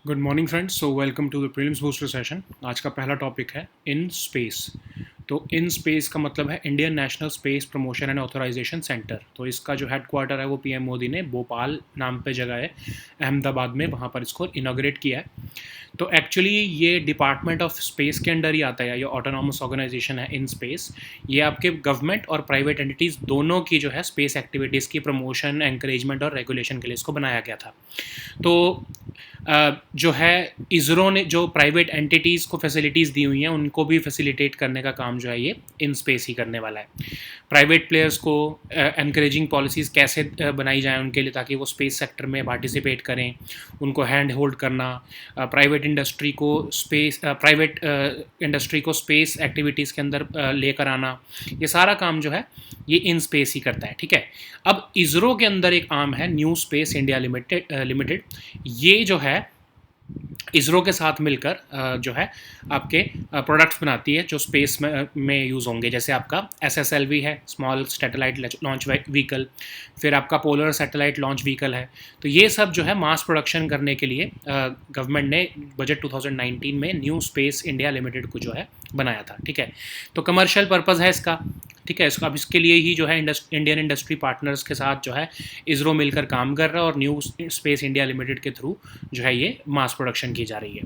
Good morning friends. So welcome to the prelims booster session. आज का पहला topic है इन स्पेस। तो इन स्पेस का मतलब है Indian National Space Promotion and Authorisation Centre. तो इसका जो हेड क्वार्टर है वो पीएम मोदी ने भोपाल नाम पे जगह है अहमदाबाद में, वहाँ पर इसको इनॉग्रेट किया है। तो एक्चुअली ये डिपार्टमेंट ऑफ स्पेस के अंडर ही आता है, ये ऑटोनॉमस ऑर्गेनाइजेशन है इन स्पेस। ये आपके गवर्नमेंट और प्राइवेट एंटिटीज़ दोनों की जो है स्पेस एक्टिविटीज़ की प्रमोशन, एंकरेजमेंट और रेगुलेशन के लिए इसको बनाया गया था। तो जो है इसरो ने जो प्राइवेट एंटिटीज़ को फैसिलिटीज़ दी हुई हैं उनको भी फैसिलिटेट करने का काम जो है ये इन स्पेस ही करने वाला है। प्राइवेट प्लेयर्स को एनकरेजिंग पॉलिसीज़ कैसे बनाई जाएँ उनके लिए, ताकि वो स्पेस सेक्टर में पार्टिसिपेट करें, उनको हैंड होल्ड करना, प्राइवेट इंडस्ट्री को स्पेस एक्टिविटीज़ के अंदर लेकर आना, ये सारा काम जो है ये इन स्पेस ही करता है। ठीक है। अब इसरो के अंदर एक आर्म है न्यू स्पेस इंडिया लिमिटेड। ये जो है इसरो के साथ मिलकर जो है आपके प्रोडक्ट्स बनाती है जो स्पेस में यूज़ होंगे। जैसे आपका SSLV है, स्मॉल सैटेलाइट लॉन्च व्हीकल, फिर आपका पोलर सैटेलाइट लॉन्च व्हीकल है। तो ये सब जो है मास प्रोडक्शन करने के लिए गवर्नमेंट ने बजट 2019 में न्यू स्पेस इंडिया लिमिटेड को जो है बनाया था। ठीक है। तो कमर्शियल पर्पज़ है इसका। ठीक है। इसको अब इसके लिए ही जो है इंडियन इंडस्ट्री पार्टनर्स के साथ जो है इसरो मिलकर काम कर रहा है और न्यू स्पेस इंडिया लिमिटेड के थ्रू जो है ये मास प्रोडक्शन की जा रही है।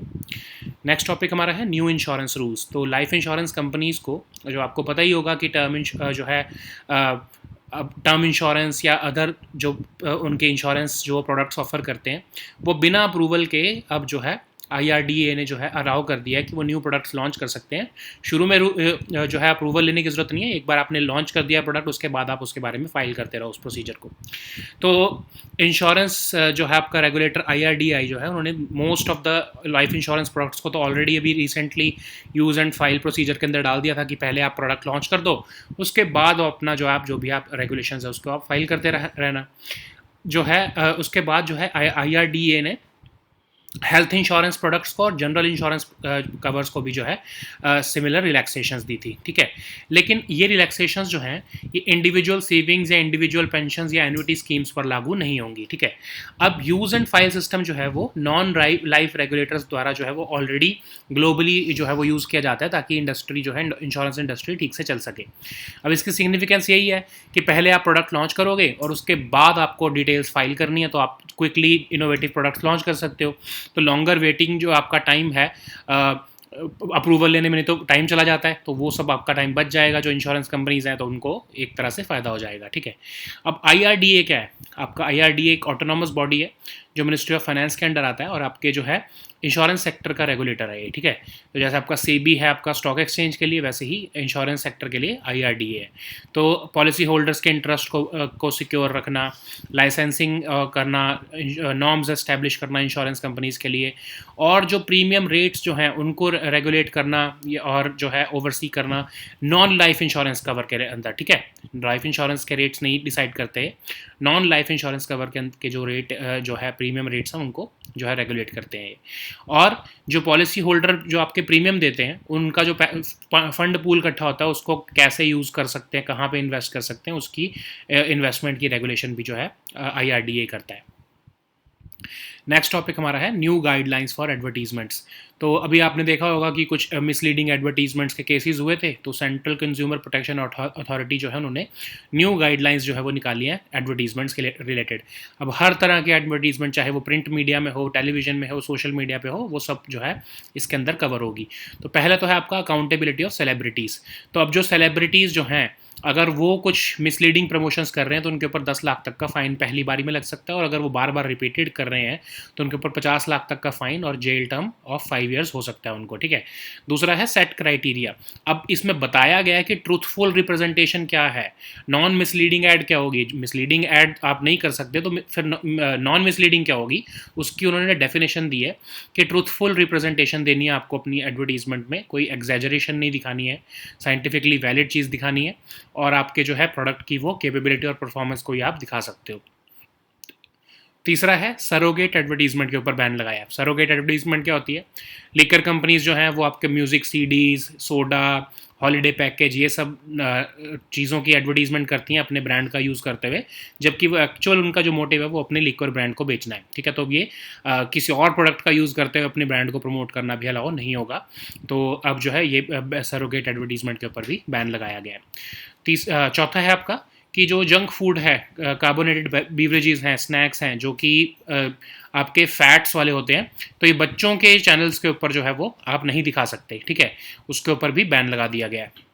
नेक्स्ट टॉपिक हमारा है न्यू इंश्योरेंस रूल्स। तो लाइफ इंश्योरेंस कंपनीज़ को, जो आपको पता ही होगा कि जो है अब टर्म इंश्योरेंस या अदर जो उनके इंश्योरेंस जो प्रोडक्ट्स ऑफर करते हैं वो बिना अप्रूवल के अब जो है IRDA ने जो है अलाउ कर दिया है कि वो न्यू प्रोडक्ट्स लॉन्च कर सकते हैं। शुरू में जो है अप्रूवल लेने की ज़रूरत नहीं है। एक बार आपने लॉन्च कर दिया प्रोडक्ट, उसके बाद आप उसके बारे में फाइल करते रहो उस प्रोसीजर को। तो इंश्योरेंस जो है आपका रेगुलेटर IRDA जो है, उन्होंने most of the life insurance products को तो ऑलरेडी अभी recently use and file procedure के अंदर डाल दिया था कि पहले आप प्रोडक्ट लॉन्च कर दो, उसके बाद अपना जो भी आप रेगुलेशन है उसको आप फाइल करते रहना जो है। उसके बाद जो है IRDA ने हेल्थ इंश्योरेंस प्रोडक्ट्स को और जनरल इंश्योरेंस कवर्स को भी जो है सिमिलर रिलैक्सेशंस दी थी। ठीक है। लेकिन ये रिलैक्सेशंस जो हैं ये इंडिविजुअल सेविंग्स या इंडिविजुअल पेंशंस या एन्युटी स्कीम्स पर लागू नहीं होंगी। ठीक है। अब यूज़ एंड फाइल सिस्टम जो है वो नॉन लाइफ रेगुलेटर्स द्वारा जो है वो ऑलरेडी ग्लोबली जो है वो यूज़ किया जाता है, ताकि इंडस्ट्री जो है इंश्योरेंस इंडस्ट्री ठीक से चल सके। अब इसकी सिग्निफिकेंस यही है कि पहले आप प्रोडक्ट लॉन्च करोगे और उसके बाद आपको डिटेल्स फाइल करनी है, तो आप क्विकली इनोवेटिव प्रोडक्ट्स लॉन्च कर सकते हो। तो लॉन्गर वेटिंग जो आपका टाइम है अप्रूवल लेने में, नहीं तो टाइम चला जाता है, तो वो सब आपका टाइम बच जाएगा। जो इंश्योरेंस कंपनीज हैं तो उनको एक तरह से फ़ायदा हो जाएगा। ठीक है। अब IRDA क्या है? आपका IRDA एक ऑटोनॉमस बॉडी है जो मिनिस्ट्री ऑफ फाइनेंस के अंडर आता है और आपके जो है इंश्योरेंस सेक्टर का रेगुलेटर है ये। ठीक है। तो जैसे आपका सेबी है आपका स्टॉक एक्सचेंज के लिए, वैसे ही इंश्योरेंस सेक्टर के लिए IRDA है। तो पॉलिसी होल्डर्स के इंटरेस्ट को सिक्योर रखना, लाइसेंसिंग करना, नॉर्म्स एस्टैब्लिश करना इंश्योरेंस कंपनीज़ के लिए, और जो प्रीमियम रेट्स जो हैं उनको रेगुलेट करना और जो है ओवरसी करना नॉन लाइफ इंश्योरेंस कवर के अंदर। ठीक है। लाइफ इंश्योरेंस के रेट्स नहीं डिसाइड करते, नॉन लाइफ इंश्योरेंस कवर के जो रेट जो है प्रीमियम रेट्स हैं उनको जो है रेगुलेट करते हैं। और जो पॉलिसी होल्डर जो आपके प्रीमियम देते हैं उनका जो फंड पूल इकट्ठा होता है उसको कैसे यूज़ कर सकते हैं, कहाँ पे इन्वेस्ट कर सकते हैं, उसकी इन्वेस्टमेंट की रेगुलेशन भी जो है IRDA करता है। नेक्स्ट टॉपिक हमारा है न्यू गाइडलाइंस फॉर एडवर्टीजमेंट्स। तो अभी आपने देखा होगा कि कुछ मिसलीडिंग एडवर्टीजमेंट्स के केसेस हुए थे, तो सेंट्रल कंज्यूमर प्रोटेक्शन अथॉरिटी जो है उन्होंने न्यू गाइडलाइंस जो है वो निकाली हैं एडवर्टीजमेंट्स के रिलेटेड। अब हर तरह के एडवर्टीजमेंट, चाहे वो प्रिंट मीडिया में हो, टेलीविजन में हो, सोशल मीडिया पे हो, वो सब जो है इसके अंदर कवर होगी। तो पहला तो है आपका अकाउंटेबिलिटी ऑफ सेलिब्रिटीज़। तो अब जो सेलिब्रिटीज़ जो हैं अगर वो कुछ मिसलीडिंग प्रमोशंस कर रहे हैं तो उनके ऊपर 10 लाख तक का फ़ाइन पहली बारी में लग सकता है, और अगर वो बार बार रिपीटेड कर रहे हैं तो उनके ऊपर 50 लाख तक का फ़ाइन और जेल टर्म ऑफ 5 ईयर्स हो सकता है उनको। ठीक है। दूसरा है सेट क्राइटेरिया। अब इसमें बताया गया है कि ट्रूथफुल रिप्रेजेंटेशन क्या है, नॉन मिसलीडिंग एड क्या होगी। मिसलीडिंग एड आप नहीं कर सकते तो फिर नॉन मिसलीडिंग क्या होगी, उसकी उन्होंने डेफिनेशन दी है कि ट्रूथफुल रिप्रेजेंटेशन देनी है आपको अपनी एडवर्टीजमेंट में, कोई एग्जैजरेशन नहीं दिखानी है, साइंटिफिकली वैलिड चीज़ दिखानी है, और आपके जो है प्रोडक्ट की वो कैपेबिलिटी और परफॉर्मेंस को ही आप दिखा सकते हो। तीसरा है सरोगेट एडवर्टीजमेंट के ऊपर बैन लगाया है। सरोगेट एडवर्टीजमेंट क्या होती है? लिकर कंपनीज जो हैं वो आपके music CDs, soda, holiday package, ये सब चीज़ों की एडवर्टीजमेंट करती हैं अपने ब्रांड का यूज़ करते हुए, जबकि वो एक्चुअल उनका जो मोटिव है वो अपने लिक्वर ब्रांड को बेचना है, ठीक है। तो अब ये किसी और प्रोडक्ट का यूज़ करते हुए अपने ब्रांड को प्रमोट करना भी अलाउ नहीं होगा। तो अब जो है ये सरोगेट एडवर्टीजमेंट के ऊपर भी बैन लगाया गया है। चौथा है आपका कि जो जंक फूड है, कार्बोनेटेड बीवरेजेस हैं, स्नैक्स हैं, जो कि आपके फैट्स वाले होते हैं, तो ये बच्चों के चैनल्स के ऊपर जो है वो आप नहीं दिखा सकते, ठीक है। उसके ऊपर भी बैन लगा दिया गया है।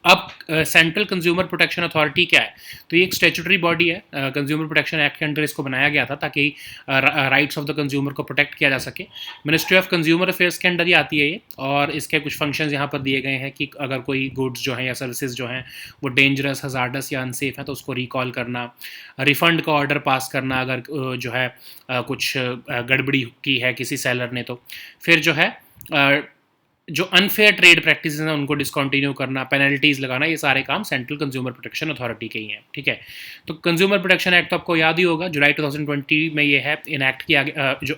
अब सेंट्रल कंज्यूमर प्रोटेक्शन अथॉरिटी क्या है? तो ये एक स्टैट्यूटरी बॉडी है, कंज्यूमर प्रोटेक्शन एक्ट के अंडर इसको बनाया गया था ताकि राइट्स ऑफ द कंज्यूमर को प्रोटेक्ट किया जा सके। मिनिस्ट्री ऑफ कंज्यूमर अफेयर्स के अंडर ही आती है ये, और इसके कुछ फंक्शंस यहाँ पर दिए गए हैं कि अगर कोई गुड्स जो हैं या सर्विसेज जो हैं वो डेंजरस, हजार्डस या अनसेफ है तो उसको रिकॉल करना, रिफंड का ऑर्डर पास करना अगर जो है कुछ गड़बड़ी की है किसी सेलर ने, तो फिर जो है जो अनफेयर ट्रेड प्रैक्टिस हैं उनको डिसकंटिन्यू करना, पेनल्टीज़ लगाना, ये सारे काम सेंट्रल कंज्यूमर प्रोटेक्शन अथॉरिटी के ही हैं, ठीक है। तो कंज्यूमर प्रोटेक्शन एक्ट तो आपको याद ही होगा, जुलाई 2020 में ये है इनैक्ट किया गया, जो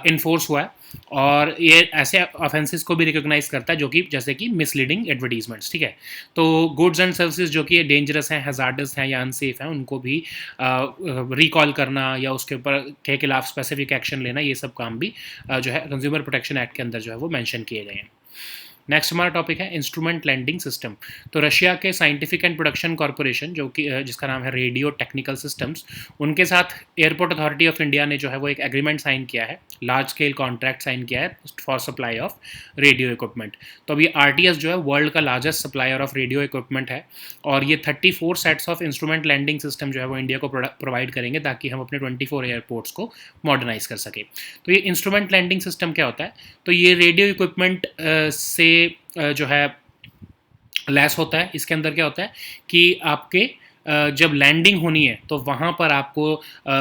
इन्फोर्स हुआ है, और ये ऐसे ऑफेंसेस को भी रिकोगनाइज करता है जो कि जैसे कि मिसलीडिंग एडवर्टीजमेंट्स, ठीक है। तो गुड्स एंड सर्विसेज जो कि डेंजरस हैं, हजार्डस हैं या अनसेफ हैं, उनको भी रिकॉल करना या उसके ऊपर के खिलाफ स्पेसिफिक एक्शन लेना, ये सब काम भी जो है कंज्यूमर प्रोटेक्शन एक्ट के अंदर जो है वो मेंशन किए गए हैं। नेक्स्ट हमारा टॉपिक है इंस्ट्रूमेंट लैंडिंग सिस्टम। तो रशिया के साइंटिफिक एंड प्रोडक्शन कॉरपोरेशन, जो कि जिसका नाम है रेडियो टेक्निकल सिस्टम्स, उनके साथ एयरपोर्ट अथॉरिटी ऑफ इंडिया ने जो है वो एक एग्रीमेंट साइन किया है, लार्ज स्केल कॉन्ट्रैक्ट साइन किया है for supply of radio equipment. तो अब ये आरटीएस जो है वर्ल्ड का largest supplier of radio equipment है, और ये 34 sets of instrument landing system जो है वो इंडिया को प्रोवाइड करेंगे ताकि हम अपने 24 एयरपोर्ट्स को मॉडर्नाइज कर सकें। तो ये इंस्ट्रूमेंट लैंडिंग सिस्टम क्या होता है? तो ये रेडियो इक्विपमेंट से जो है लैस होता है। इसके अंदर क्या होता है कि आपके जब लैंडिंग होनी है तो वहाँ पर आपको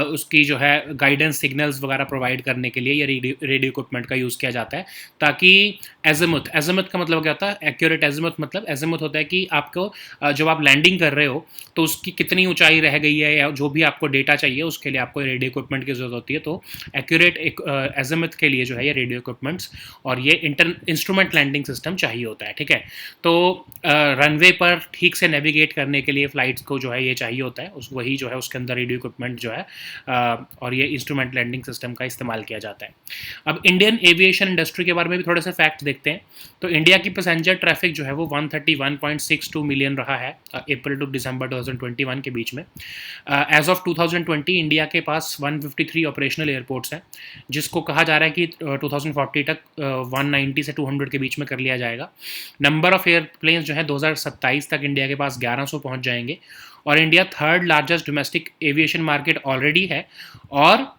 उसकी जो है गाइडेंस सिग्नल्स वगैरह प्रोवाइड करने के लिए ये रेडियो इक्विपमेंट का यूज़ किया जाता है, ताकि एज़िमुथ का मतलब क्या होता है? एक्यूरेट एज़िमुथ मतलब एज़िमुथ होता है कि आपको जब आप लैंडिंग कर रहे हो तो उसकी कितनी ऊंचाई रह गई है या जो भी आपको डेटा चाहिए उसके लिए आपको रेडियो इक्विपमेंट की ज़रूरत होती है। तो एक्यूरेट एज़िमुथ के लिए जो है ये रेडियो इक्विपमेंट्स और ये इंस्ट्रूमेंट लैंडिंग सिस्टम चाहिए होता है, ठीक है। तो रनवे पर ठीक से नेविगेट करने के लिए फ़्लाइट्स को जो है ये चाहिए होता है, उस वही जो है उसके अंदर रेडियो इक्विपमेंट जो है और ये इंस्ट्रूमेंट लैंडिंग सिस्टम का इस्तेमाल किया जाता है। अब इंडियन एविएशन इंडस्ट्री के बारे में भी थोड़े से फैक्ट देखते हैं। तो इंडिया की पैसेंजर ट्रैफिक जो है वो 131.62 मिलियन रहा है अप्रैल टू दिसंबर 2021 के बीच में। एज ऑफ 2020 इंडिया के पास 153 ऑपरेशनल एयरपोर्ट्स हैं, जिसको कहा जा रहा है कि 2040 तक 190 से 200 के बीच में कर लिया जाएगा। नंबर ऑफ एयरप्लेन्स जो है 2027 तक इंडिया के पास 1100 पहुंच जाएंगे, और India third largest domestic aviation market already है, और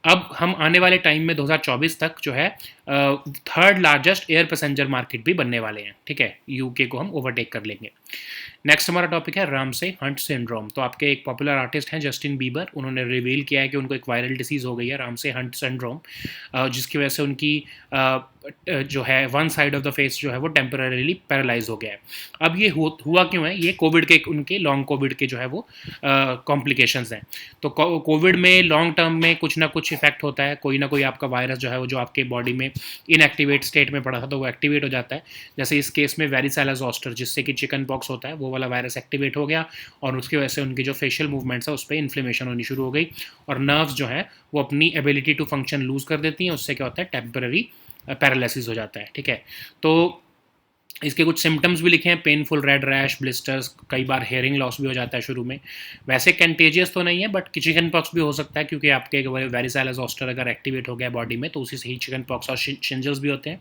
अब हम आने वाले टाइम में 2024 तक जो है third largest air passenger market भी बनने वाले हैं, ठीक है। यूके को हम ओवरटेक कर लेंगे। नेक्स्ट हमारा टॉपिक है रामसे हंट सिंड्रोम। तो आपके एक पॉपुलर आर्टिस्ट हैं जस्टिन बीबर, उन्होंने रिवील किया है कि उनको एक वायरल डिसीज़ हो गई है रामसे हंट सिंड्रोम, जिसकी वजह से उनकी जो है one side of the face जो है वो टेम्पररीली पैरालाइज हो गया है। अब ये हुआ क्यों है? ये कोविड के उनके लॉन्ग कोविड के जो है वो कॉम्प्लिकेशंस हैं। तो कोविड में लॉन्ग टर्म में कुछ ना कुछ इफेक्ट होता है, कोई ना कोई आपका वायरस जो है वो जो आपके बॉडी में इनएक्टिवेट स्टेट में पड़ा था तो वो एक्टिवेट हो जाता है। जैसे इस केस में वेरिसेला जोस्टर, जिससे कि चिकन पॉक्स होता है, वो वाला वायरस एक्टिवेट हो गया, और उसकी वजह से उनकी जो फेशियल मूवमेंट्स है उस पर इन्फ्लेमेशन होनी शुरू हो गई, और नर्व्स जो है वो अपनी एबिलिटी टू फंक्शन लूज कर देती हैं। उससे क्या होता है? टेम्पररी पैरालिसिस हो जाता है, ठीक है। तो इसके कुछ सिम्टम्स भी लिखे हैं, पेनफुल रेड रैश, ब्लिस्टर्स, कई बार हेयरिंग लॉस भी हो जाता है शुरू में। वैसे कंटेजियस तो नहीं है, बट चिकन पॉक्स भी हो सकता है, क्योंकि आपके वेरिसेला जोस्टर अगर एक्टिवेट हो गया बॉडी में तो उसी से ही चिकन पॉक्स और शिंजल्स भी होते हैं।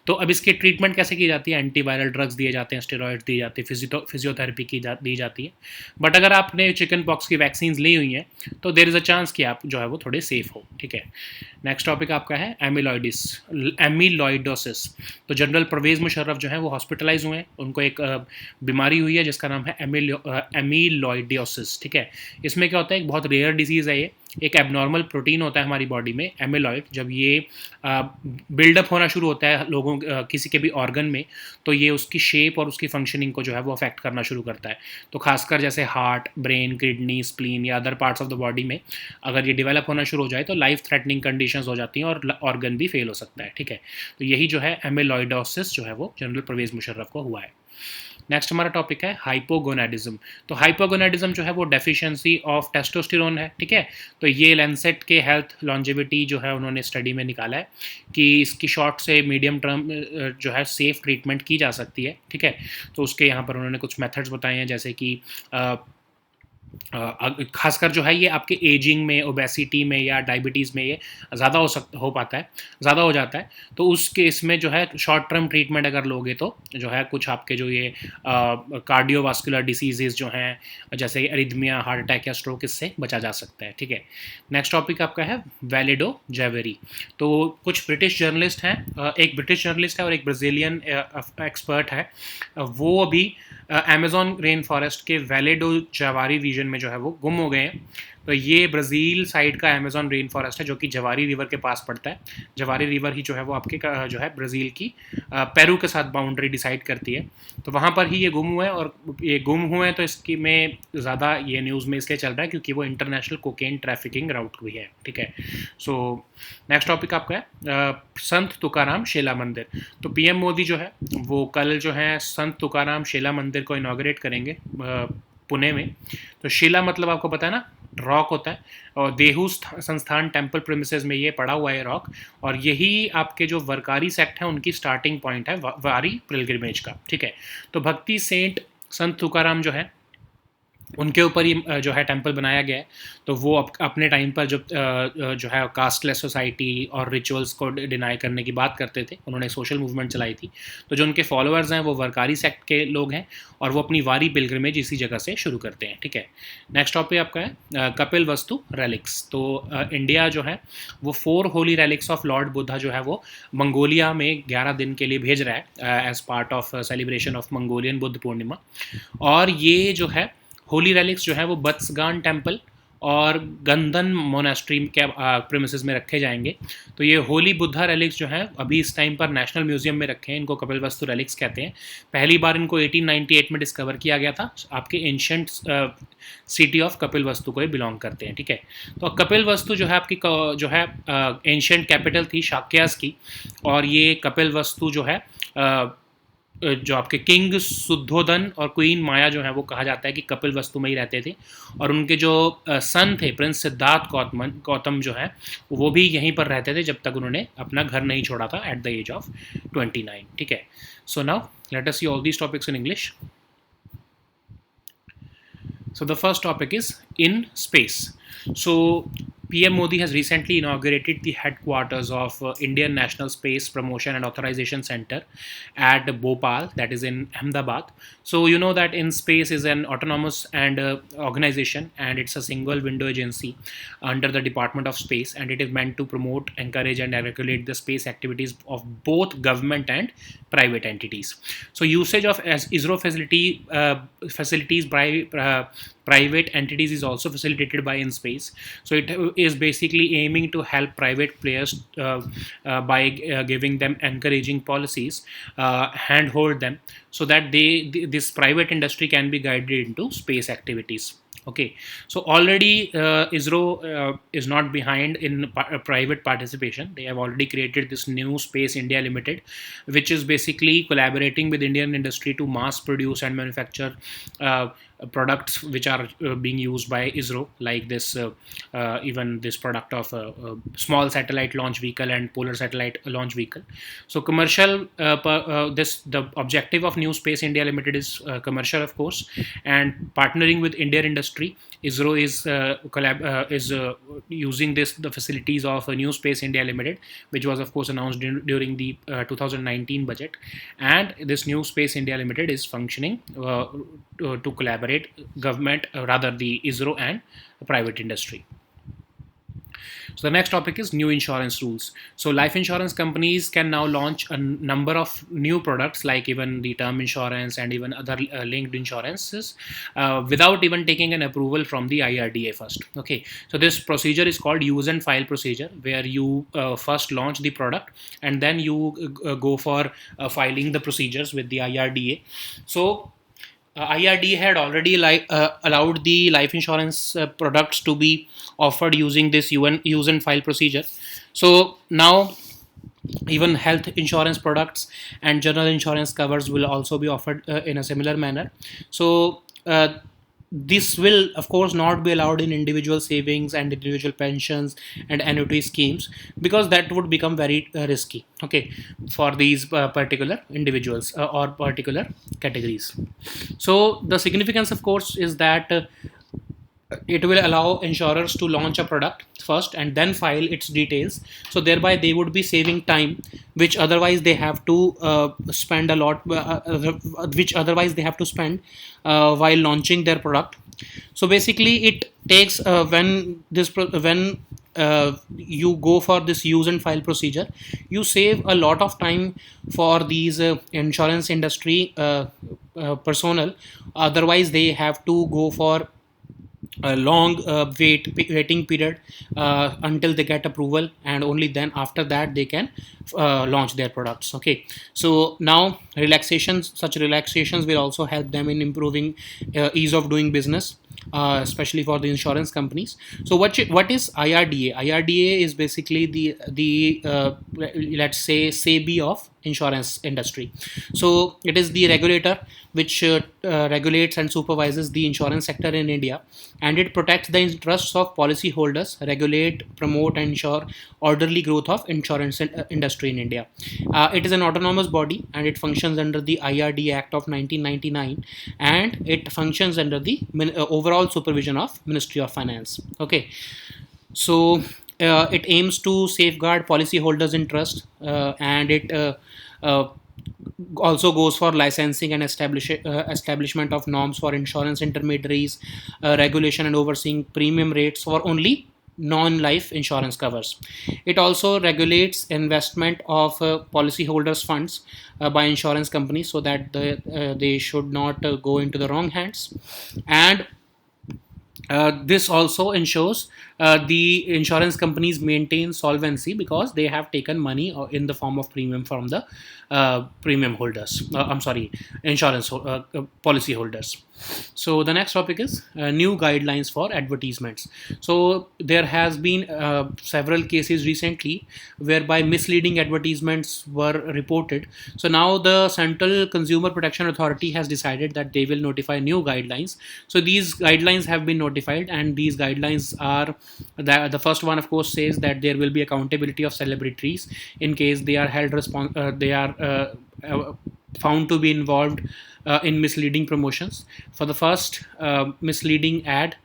तो अब इसकी ट्रीटमेंट कैसे की जाती है? एंटीवायरल ड्रग्स दिए जाते हैं, स्टेरॉइड्स दी जाती है, फिजियोथेरेपी दी जाती है। बट अगर आपने चिकन पॉक्स की वैक्सीन ली हुई हैं तो देयर इज़ अ चांस कि आप जो है वो थोड़े सेफ हो, ठीक है। नेक्स्ट टॉपिक आपका है एमिलॉइडोसिस। तो जनरल परवेज़ मुशर्रफ जो है वो हॉस्पिटलाइज हुए हैं, उनको एक बीमारी हुई है जिसका नाम है एमिलॉइडोसिस, ठीक है। इसमें क्या होता है? एक बहुत रेयर डिजीज़ है ये। एक एबनॉर्मल प्रोटीन होता है हमारी बॉडी में एमिलॉइड, जब ये बिल्डअप होना शुरू होता है लोगों किसी के भी ऑर्गन में, तो ये उसकी शेप और उसकी फंक्शनिंग को जो है वो अफेक्ट करना शुरू करता है। तो खासकर जैसे हार्ट, ब्रेन, किडनी, स्प्लीन या other parts of the body में अगर ये डेवलप होना शुरू हो जाए तो लाइफ थ्रेटनिंग कंडीशंस हो जाती हैं और ऑर्गन भी फेल हो सकता है, ठीक है। तो यही जो है एमिलॉइडोसिस जो है वो जनरल परवेज़ मुशर्रफ को हुआ है। नेक्स्ट हमारा टॉपिक है हाइपोगोनाडिज्म। तो हाइपोगोनाडिज्म जो है वो डेफिशिएंसी ऑफ टेस्टोस्टेरोन है, ठीक है। तो ये लैंसेट के हेल्थ लॉन्जेविटी जो है उन्होंने स्टडी में निकाला है कि इसकी शॉर्ट से मीडियम टर्म जो है सेफ ट्रीटमेंट की जा सकती है, ठीक है। तो उसके यहाँ पर उन्होंने कुछ मेथड्स बताए हैं, जैसे कि खासकर जो है ये आपके एजिंग में, ओबेसिटी में या डायबिटीज़ में ये ज़्यादा हो पाता है, ज़्यादा हो जाता है। तो उस केस में जो है शॉर्ट टर्म ट्रीटमेंट अगर लोगे तो जो है कुछ आपके जो ये कार्डियोवास्कुलर डिसीजेज जो हैं, जैसे एरिथमिया, हार्ट अटैक या स्ट्रोक, इससे बचा जा सकता है, ठीक है। नेक्स्ट टॉपिक आपका है वैलिडो जेवेरी। तो कुछ ब्रिटिश जर्नलिस्ट हैं, एक ब्रिटिश जर्नलिस्ट है और एक ब्राज़ीलियन एक्सपर्ट है, वो अभी अमेज़ॉन रेन फॉरेस्ट के वैलिडो जवारी रीजन में जो है वो गुम हो गए हैं। तो ये ब्राज़ील साइड का अमेज़ॉन रेन फॉरेस्ट है जो कि जवारी रिवर के पास पड़ता है। जवारी रिवर ही जो है वो आपके जो है ब्राज़ील की पेरू के साथ बाउंड्री डिसाइड करती है। तो वहाँ पर ही ये गुम हुए हैं, और ये गुम हुए हैं तो इसकी में ज़्यादा ये न्यूज़ में इसलिए चल रहा है क्योंकि वो इंटरनेशनल कोकेन ट्रैफिकिंग राउट भी है, ठीक है। सो नेक्स्ट टॉपिक आपका है संत तुकाराम शिला मंदिर। तो पीएम मोदी जो है वो कल जो है संत तुकाराम शिला मंदिर को इनॉग्रेट करेंगे पुणे में। तो शिला मतलब आपको पता है ना, रॉक होता है, और देहू संस्थान टेम्पल प्रेमिसेस में ये पड़ा हुआ है रॉक, और यही आपके जो वरकारी सेक्ट है उनकी स्टार्टिंग पॉइंट है वारी पिलग्रिमेज का, ठीक है। तो भक्ति सेंट संत तुकाराम जो है उनके ऊपर ही जो है टेम्पल बनाया गया है। तो वो अपने टाइम पर जब जो है कास्टलेस सोसाइटी और रिचुअल्स को डिनाई करने की बात करते थे, उन्होंने सोशल मूवमेंट चलाई थी। तो जो उनके फॉलोअर्स हैं वो वरकारी सेक्ट के लोग हैं, और वो अपनी वारी पिलग्रिमेज इसी जगह से शुरू करते हैं, ठीक है। नेक्स्ट टॉपिक आपका है कपिल वस्तु रेलिक्स। तो इंडिया जो है वो 4 Holi relics of Lord Buddha जो है वो मंगोलिया में 11 दिन के लिए भेज रहा है as part of celebration of Mongolian Buddha Purnima. और ये जो है होली रेलिक्स जो है वो बत्सगान टेम्पल और गंधन मोनास्ट्री के प्रेमिसेस में रखे जाएंगे। तो ये होली बुद्धा रेलिक्स जो हैं अभी इस टाइम पर नेशनल म्यूजियम में रखे हैं, इनको कपिल वस्तु रेलिक्स कहते हैं। पहली बार इनको 1898 में डिस्कवर किया गया था, आपके एंशंट सिटी ऑफ कपिल वस्तु को ये बिलोंग करते हैं, ठीक है। तो कपिल वस्तु जो है आपकी जो है एंशंट कैपिटल थी शाक्यास की, और ये कपिल वस्तु जो है जो आपके किंग शुद्धोधन और क्वीन माया जो है वो कहा जाता है कि कपिल वस्तु में ही रहते थे, और उनके जो सन थे प्रिंस सिद्धार्थ गौतम जो है वो भी यहीं पर रहते थे जब तक उन्होंने अपना घर नहीं छोड़ा था एट द एज ऑफ 29, ठीक है। So now let us see all these topics in English. So the first topic is in space. So PM Modi has recently inaugurated the headquarters of Indian National Space Promotion and Authorization Center at Bhopal, that is in Ahmedabad. So you know that InSpace is an autonomous and organization, and it's a single window agency under the Department of Space, and it is meant to promote, encourage and regulate the space activities of both government and private entities. So usage of ISRO facilities by private entities is also facilitated by InSpace. So it is basically aiming to help private players by giving them encouraging policies, handhold them, so that this private industry can be guided into space activities. Okay, so already ISRO is not behind in private participation. They have already created this new Space India Limited, which is basically collaborating with Indian industry to mass produce and manufacture products which are being used by ISRO, like this even this product of small satellite launch vehicle and polar satellite launch vehicle. So commercial, the objective of New Space India Limited is commercial, of course, and partnering with Indian industry. ISRO is using the facilities of New Space India Limited, which was of course announced during the 2019 budget, and this New Space India Limited is functioning to collaborate government, rather the ISRO and private industry. So the next topic is new insurance rules. So life insurance companies can now launch a number of new products, like even the term insurance and even other linked insurances, without even taking an approval from the IRDA first. Okay, so this procedure is called use and file procedure, where you first launch the product and then you go for filing the procedures with the IRDA. So IRD had already allowed the life insurance products to be offered using this use and file procedure. So now Even health insurance products and general insurance covers will also be offered in a similar manner. So this will of course not be allowed in individual savings and individual pensions and annuity schemes, because that would become very risky, okay, for these particular individuals or particular categories. So the significance of course is that it will allow insurers to launch a product first and then file its details, so thereby they would be saving time, which otherwise they have to spend a lot which otherwise they have to spend while launching their product. So basically it takes when you go for this use and file procedure, you save a lot of time for these insurance industry personnel. Otherwise they have to go for a long waiting period until they get approval, and only then after that they can launch their products, okay. So now such relaxations will also help them in improving ease of doing business, especially for the insurance companies. So what is IRDA? IRDA is basically the let's say SEBI of insurance industry. So it is the regulator which regulates and supervises the insurance sector in India, and it protects the interests of policyholders, regulate, promote, and ensure orderly growth of insurance industry in India. It is an autonomous body, and it functions under the IRD Act of 1999, and it functions under the overall supervision of Ministry of Finance. Okay, so it aims to safeguard policyholders' interest, and it uh, also goes for licensing and establishment of norms for insurance intermediaries, regulation and overseeing premium rates for only non-life insurance covers. It also regulates investment of policyholders' funds by insurance companies, so that they should not go into the wrong hands. And this also ensures the insurance companies maintain solvency, because they have taken money in the form of premium from the premium holders. I'm sorry, insurance policy holders. So the next topic is new guidelines for advertisements. So there has been several cases recently whereby misleading advertisements were reported. So now the Central Consumer Protection Authority has decided that they will notify new guidelines. So these guidelines have been notified, and these guidelines are the first one of course says that there will be accountability of celebrities in case they are found to be involved in misleading promotions. For the first misleading ad,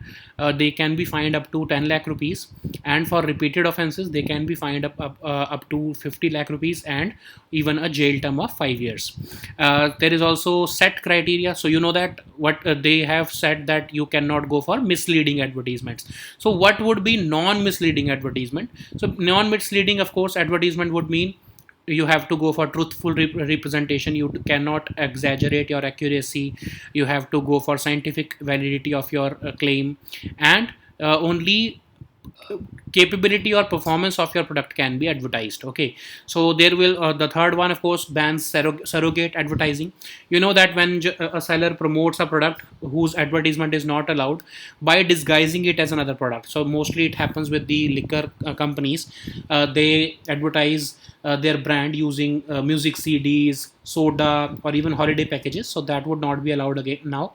they can be fined up to 10 lakh rupees, and for repeated offenses they can be fined up to 50 lakh rupees and even a jail term of 5 years. There is also set criteria, so you know that what they have said that you cannot go for misleading advertisements. So what would be non-misleading advertisement? So non-misleading of course advertisement would mean you have to go for truthful representation, you cannot exaggerate your accuracy, you have to go for scientific validity of your claim, and only capability or performance of your product can be advertised, okay. So there will the third one of course bans surrogate advertising. You know that when a seller promotes a product whose advertisement is not allowed by disguising it as another product, so mostly it happens with the liquor companies. They advertise their brand using music CDs, soda, or even holiday packages, so that would not be allowed again now.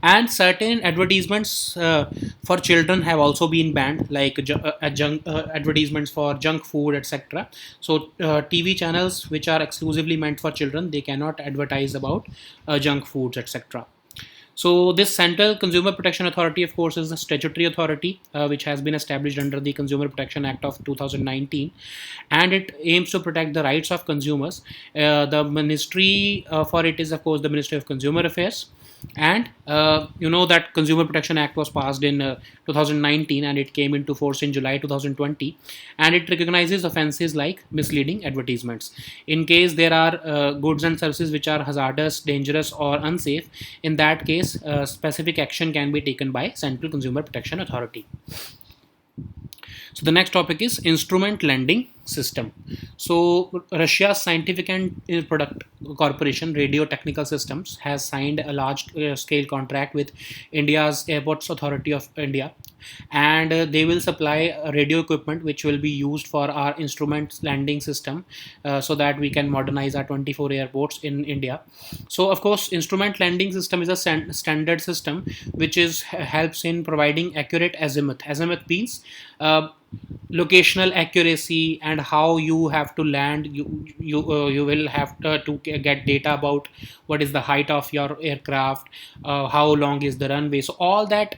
And certain advertisements for children have also been banned, like advertisements for junk food, etc. So TV channels which are exclusively meant for children, they cannot advertise about junk foods, etc. So this Central Consumer Protection Authority, of course, is a statutory authority which has been established under the Consumer Protection Act of 2019, and it aims to protect the rights of consumers. The ministry for it is, of course, the Ministry of Consumer Affairs. And you know that Consumer Protection Act was passed in 2019, and it came into force in July 2020, and it recognizes offenses like misleading advertisements. In case there are goods and services which are hazardous, dangerous, or unsafe, in that case specific action can be taken by Central Consumer Protection Authority. So the next topic is instrument lending system. So Russia's Scientific and Product Corporation, Radio Technical Systems, has signed a large scale contract with India's Airports Authority of India and they will supply radio equipment which will be used for our instruments landing system, so that we can modernize our 24 airports in India. So of course, instrument landing system is a standard system which is helps in providing accurate azimuth. Azimuth means locational accuracy and how you have to land. You will have to get data about what is the height of your aircraft, how long is the runway. So all that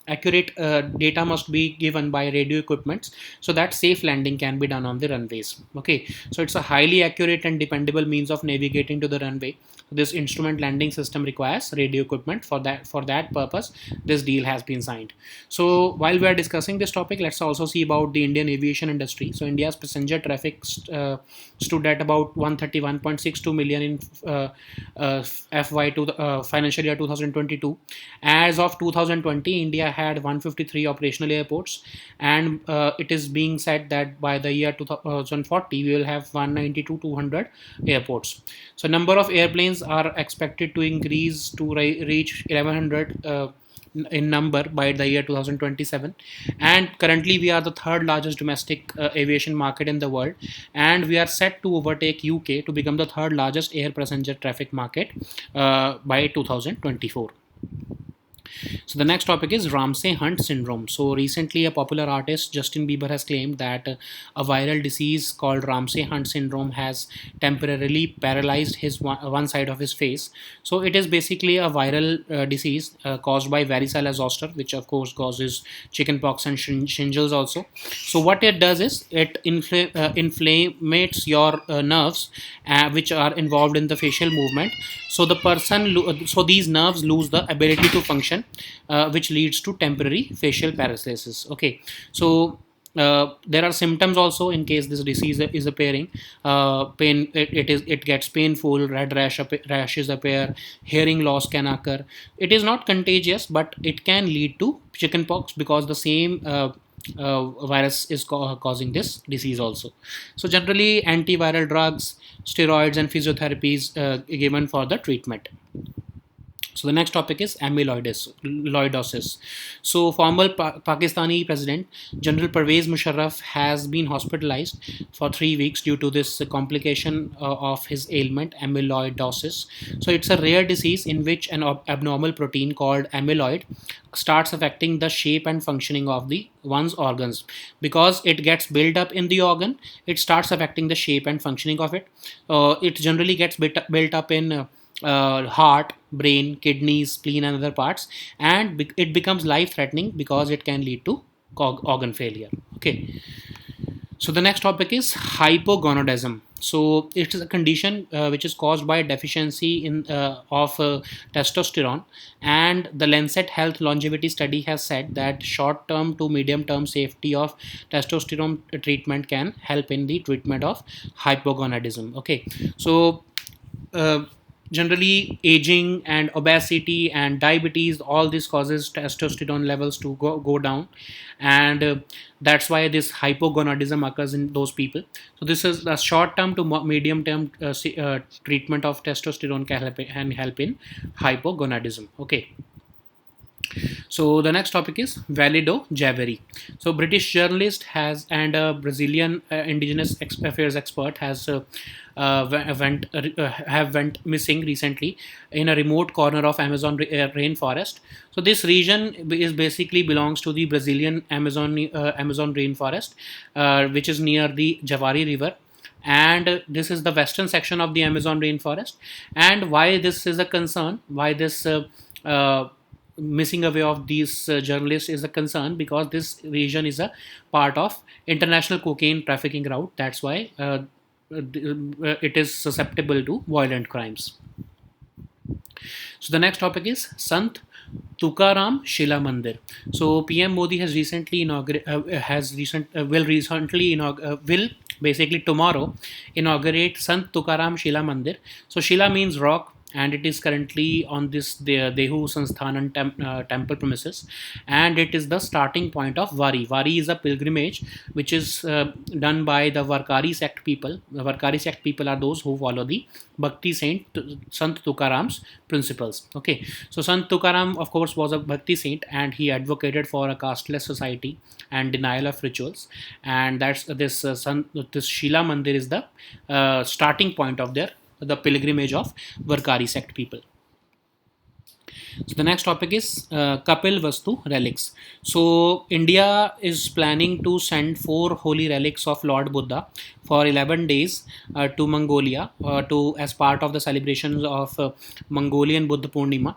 accurate data must be given by radio equipments, so that safe landing can be done on the runways. Okay, so it's a highly accurate and dependable means of navigating to the runway. This instrument landing system requires radio equipment. For that purpose, this deal has been signed. So while we are discussing this topic, let's also see about the Indian aviation industry. So India's passenger traffic stood at about 131.62 million in FY financial year 2022. As of 2020, India had 153 operational airports, and it is being said that by the year 2040 we will have 190 to 200 airports. So number of airplanes are expected to increase to reach 1100 in number by the year 2027, and currently we are the third largest domestic aviation market in the world, and we are set to overtake UK to become the third largest air passenger traffic market by 2024. So the next topic is Ramsay Hunt syndrome. So recently, a popular artist, Justin Bieber, has claimed that a viral disease called Ramsay Hunt syndrome has temporarily paralyzed his one side of his face. So it is basically a viral disease caused by varicella zoster, which of course causes chickenpox and shingles also. So what it does is it inflames your nerves, which are involved in the facial movement. So the so these nerves lose the ability to function, which leads to temporary facial paralysis. Okay, so there are symptoms also in case this disease is appearing. It gets painful, rashes appear, hearing loss can occur. It is not contagious, but it can lead to chickenpox because the same virus is causing this disease also. So generally, antiviral drugs, steroids, and physiotherapies given for the treatment. So the next topic is amyloidosis. So former Pakistani President General Pervez Musharraf has been hospitalized for 3 weeks due to this complication of his ailment, amyloidosis. So it's a rare disease in which an abnormal protein called amyloid starts affecting the shape and functioning of the one's organs. Because it gets built up in the organ, it starts affecting the shape and functioning of it. It generally gets built up in heart, brain, kidneys, spleen, and other parts, and it becomes life threatening because it can lead to organ failure. Okay, so the next topic is hypogonadism. So it is a condition which is caused by deficiency of testosterone, and the Lancet Health Longevity Study has said that short-term to medium-term safety of testosterone treatment can help in the treatment of hypogonadism. Okay, so generally aging and obesity and diabetes, all this causes testosterone levels to go down, and that's why this hypogonadism occurs in those people. So this is a short term to medium term treatment of testosterone can help in hypogonadism. Okay, so the next topic is Valido Javari. So British journalist has and a Brazilian indigenous affairs expert has have went missing recently in a remote corner of Amazon rainforest. So this region is basically belongs to the Brazilian Amazon rainforest, which is near the Javari River, and this is the western section of the Amazon rainforest. And why this is a concern, why this missing away of these journalists is a concern, because this region is a part of international cocaine trafficking route. That's why it is susceptible to violent crimes. So the next topic is Sant Tukaram Shila Mandir. So PM Modi has recently will basically tomorrow inaugurate Sant Tukaram Shila Mandir. So Shila means rock, and it is currently on this Dehu Sansthanan temple premises, and it is the starting point of Wari. Wari is a pilgrimage which is done by the Varkari sect people. The Varkari sect people are those who follow the Bhakti Saint Sant Tukaram's principles. Okay, so Sant Tukaram, of course, was a Bhakti saint, and he advocated for a casteless society and denial of rituals, and that's this Shila Mandir is the starting point of the pilgrimage of Varkari sect people. So the next topic is Kapil Vastu relics. So India is planning to send 4 holy relics of Lord Buddha for 11 days to Mongolia to as part of the celebrations of Mongolian Buddha Purnima,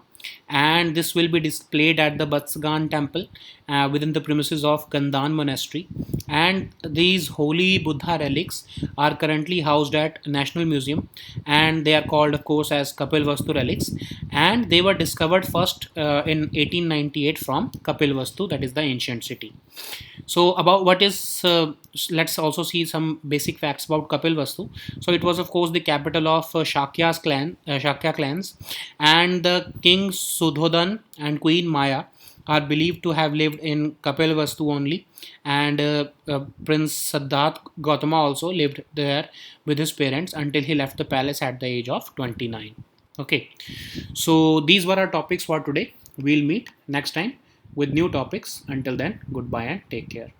and this will be displayed at the Batsgan temple within the premises of Gandan monastery. And these holy Buddha relics are currently housed at National Museum, and they are called, of course, as Kapil Vastu relics, and they were discovered first in 1898 from Kapil Vastu, that is the ancient city. So about what is let's also see some basic facts about Kapil Vastu. So it was, of course, the capital of Shakya clans, and the king Sudhodan and queen Maya are believed to have lived in Kapil Vastu only, and Prince Siddharth Gautama also lived there with his parents until he left the palace at the age of 29. Okay, so these were our topics for today. We'll meet next time with new topics. Until then, goodbye and take care.